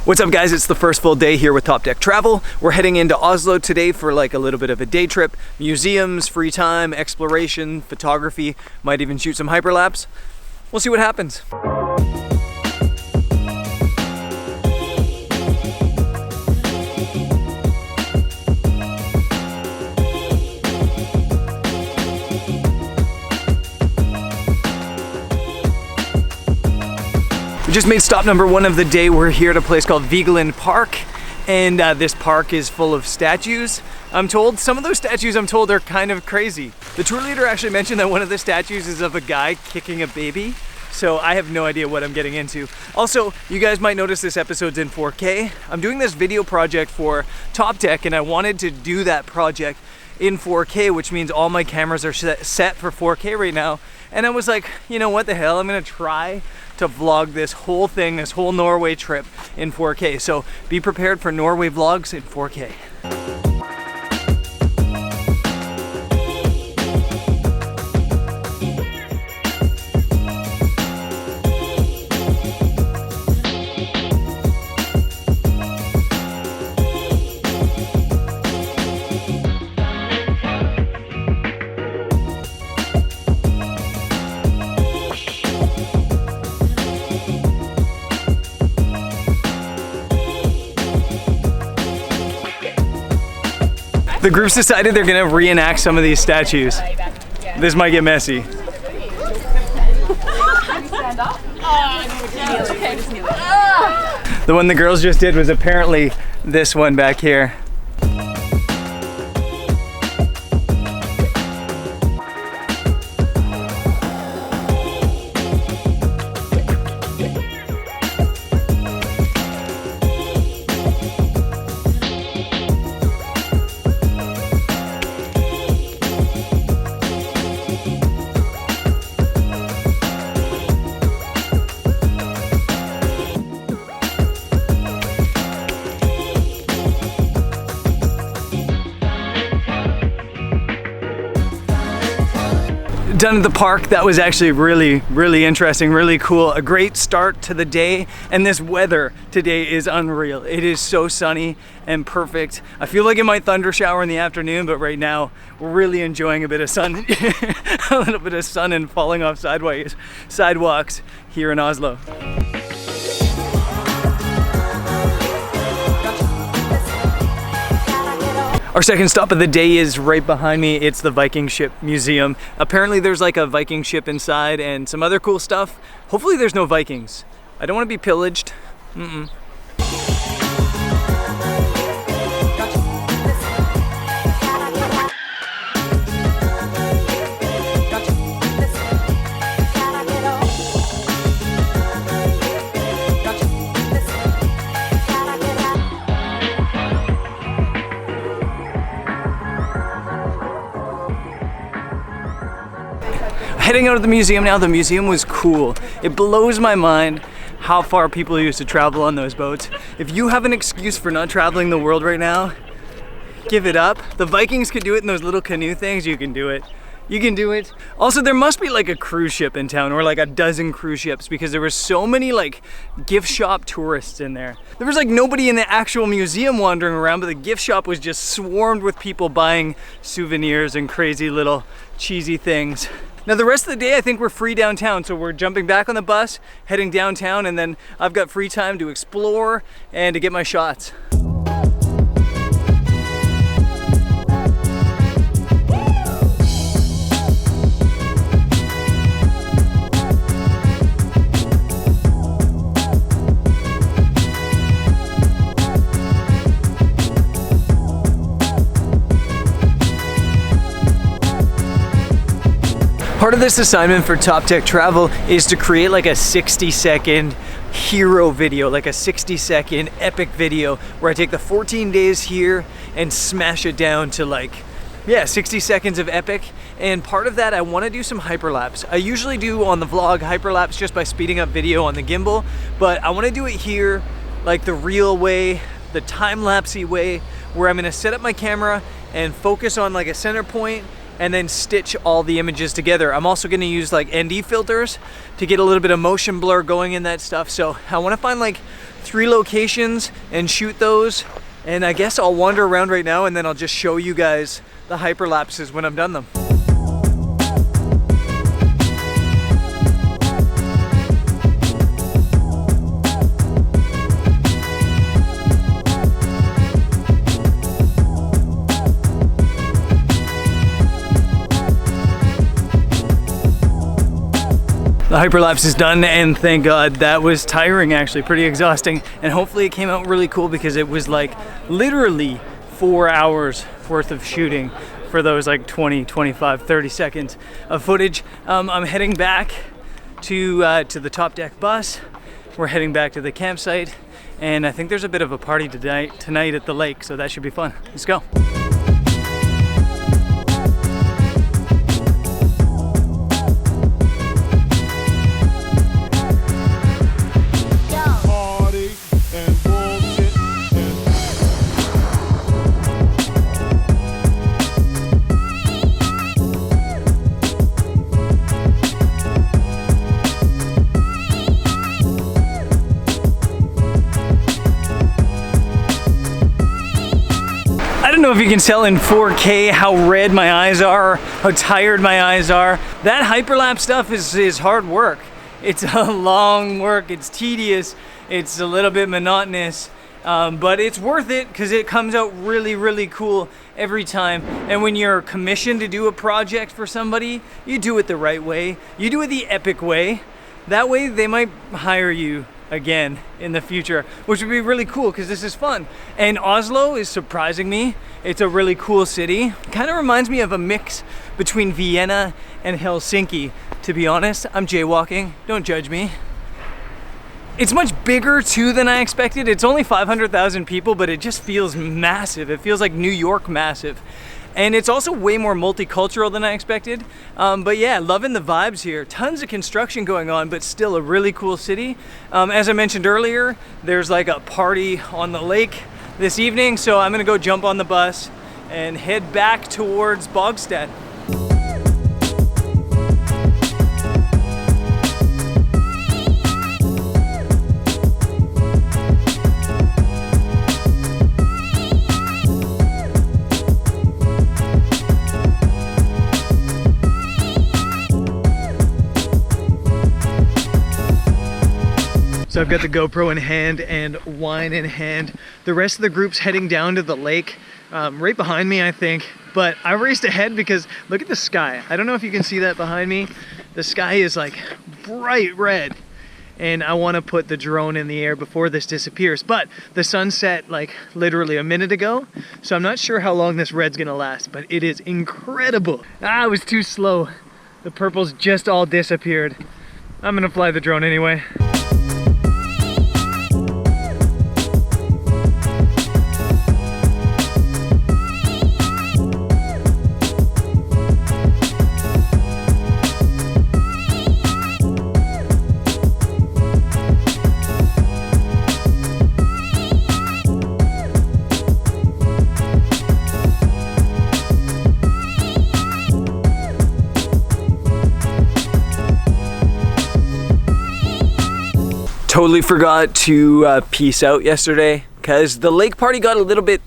What's up guys, it's the first full day here with TopDeck Travel. We're heading into Oslo today for like a little bit of a day trip. Museums, free time, exploration, photography, might even shoot some hyperlapse. We'll see what happens. Just made stop number one of the day. We're here at a place called Vigeland Park, and this park is full of statues. I'm told some of those statues are kind of crazy. The tour leader actually mentioned that one of the statues is of a guy kicking a baby, so I have no idea what I'm getting into. Also, you guys might notice this episode's in 4K. I'm doing this video project for TopDeck, and I wanted to do that project in 4K, which means all my cameras are set for 4K right now. And I was like, you know what the hell, I'm gonna try to vlog this whole thing, this whole Norway trip in 4K. So be prepared for Norway vlogs in 4K. The group's decided they're gonna reenact some of these statues. This might get messy. The one the girls just did was apparently this one back here. Done at the park. That was actually really interesting, really cool. A great start to the day, and this weather today is unreal. It is so sunny and perfect. I feel like it might thunder shower in the afternoon, but right now we're really enjoying a bit of sun, a little bit of sun and falling off sidewalks here in Oslo. Our second stop of the day is right behind me. It's the Viking ship museum. Apparently there's like a Viking ship inside and some other cool stuff. Hopefully there's no Vikings. I don't want to be pillaged. Heading out of the museum now. The museum was cool. It blows my mind how far people used to travel on those boats. If you have an excuse for not traveling the world right now, give it up. The Vikings could do it in those little canoe things. You can do it. You can do it. Also, there must be like a cruise ship in town, or like a dozen cruise ships, because there were so many like gift shop tourists in there. There was like nobody in the actual museum wandering around, but the gift shop was just swarmed with people buying souvenirs and crazy little cheesy things. Now the rest of the day I think we're free downtown, so we're jumping back on the bus, heading downtown, and then I've got free time to explore and to get my shots. Part of this assignment for TopDeck Travel is to create like a 60-second hero video, like a 60-second epic video where I take the 14 days here and smash it down to like, yeah, 60 seconds of epic. And part of that, I want to do some hyperlapse. I usually do on the vlog hyperlapse just by speeding up video on the gimbal, but I want to do it here like the real way, the time-lapsey way, where I'm going to set up my camera and focus on like a center point and then stitch all the images together. I'm also gonna use like ND filters to get a little bit of motion blur going in that stuff. So I wanna find like 3 locations and shoot those. And I guess I'll wander around right now and then I'll just show you guys the hyperlapses when I'm done them. The hyperlapse is done, and thank God. That was tiring, actually, pretty exhausting, and hopefully it came out really cool because it was like literally 4 hours worth of shooting for those like 20, 25, 30 seconds of footage. I'm heading back to the TopDeck bus. We're heading back to the campsite, and I think there's a bit of a party tonight at the lake, so that should be fun. Let's go. I don't know if you can tell in 4K how red my eyes are, how tired my eyes are. That hyperlapse stuff is hard work. It's a long work, it's tedious, it's a little bit monotonous, but it's worth it because it comes out really, really cool every time. And when you're commissioned to do a project for somebody, you do it the right way. You do it the epic way. That way they might hire you again in the future, which would be really cool because this is fun. And Oslo is surprising me. It's a really cool city. Kind of reminds me of a mix between Vienna and Helsinki, to be honest. I'm jaywalking, don't judge me. It's much bigger too than I expected. It's only 500,000 people, but it just feels massive. It feels like New York massive. And it's also way more multicultural than I expected. But yeah, loving the vibes here. Tons of construction going on, but still a really cool city. As I mentioned earlier, there's like a party on the lake this evening, so I'm gonna go jump on the bus and head back towards Bogstad. So I've got the GoPro in hand and wine in hand. The rest of the group's heading down to the lake, right behind me, I think. But I raced ahead because look at the sky. I don't know if you can see that behind me. The sky is like bright red. And I want to put the drone in the air before this disappears. But the sun set like literally a minute ago. So I'm not sure how long this red's gonna last, but it is incredible. I was too slow. The purples just all disappeared. I'm gonna fly the drone anyway. Totally forgot to peace out yesterday because the lake party got a little bit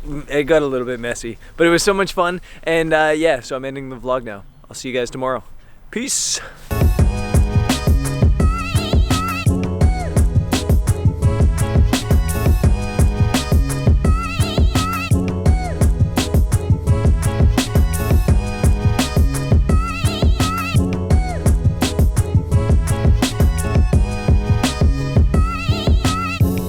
messy, but it was so much fun. And yeah, so I'm ending the vlog now. I'll see you guys tomorrow. Peace.